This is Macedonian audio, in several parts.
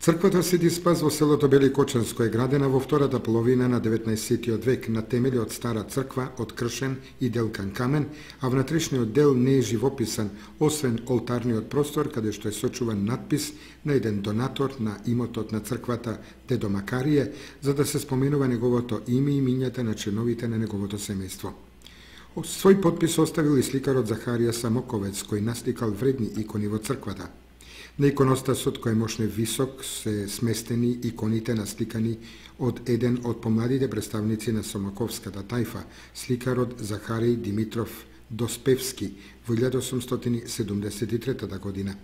Црквата Свети Спас во селото Беликочанско е градена во втората половина на 19 век на темели од стара црква од кршен и делкан камен, а внатрешниот дел не е живописан, освен олтарниот простор каде што е сочуван надпис на еден донатор на имотот на црквата Дедо Макарие, за да се споменува неговото име и имињата на членовите на неговото семејство. Свој потпис оставил и сликарот Захарија Самоковец, кој насликал вредни икони во црквата. На иконостасот кој мошне висок се сместени иконите насликани од еден од помладите представници на Самоковската тајфа, сликарот Захарij Димитров Доспевски во 1873 година.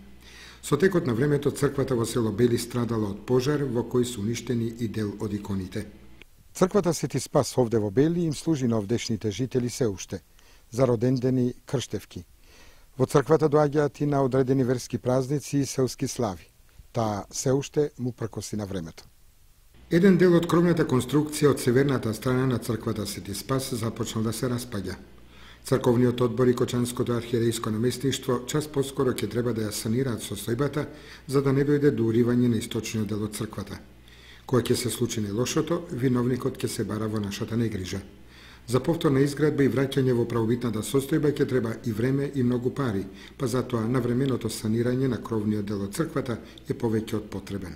Со текот на времето црквата во село Бели страдала од пожар во кој се уништени и дел од иконите. Црквата Свети Спас овде во Бели им служи на овдешните жители се уште, за родендени крштевки. Во црквата доаѓаат и на одредени верски празници и селски слави. Таа се уште му пркоси на времето. Еден дел од кровната конструкција од северната страна на црквата Свети Спас започнал да се распаѓа. Црковниот одбор и Кочанското архиерејско наместништво час поскоро ќе треба да ја санираат состојбата, за да не дојде до уривање на источниот дел од црквата. Кога ќе се случи најлошото, виновникот ќе се бара во нашата негрижа. За повторна изградба и враќање во правобитната состојба ќе треба и време и многу пари, па затоа навременото санирање на кровниот дел од црквата е повеќе од потребен.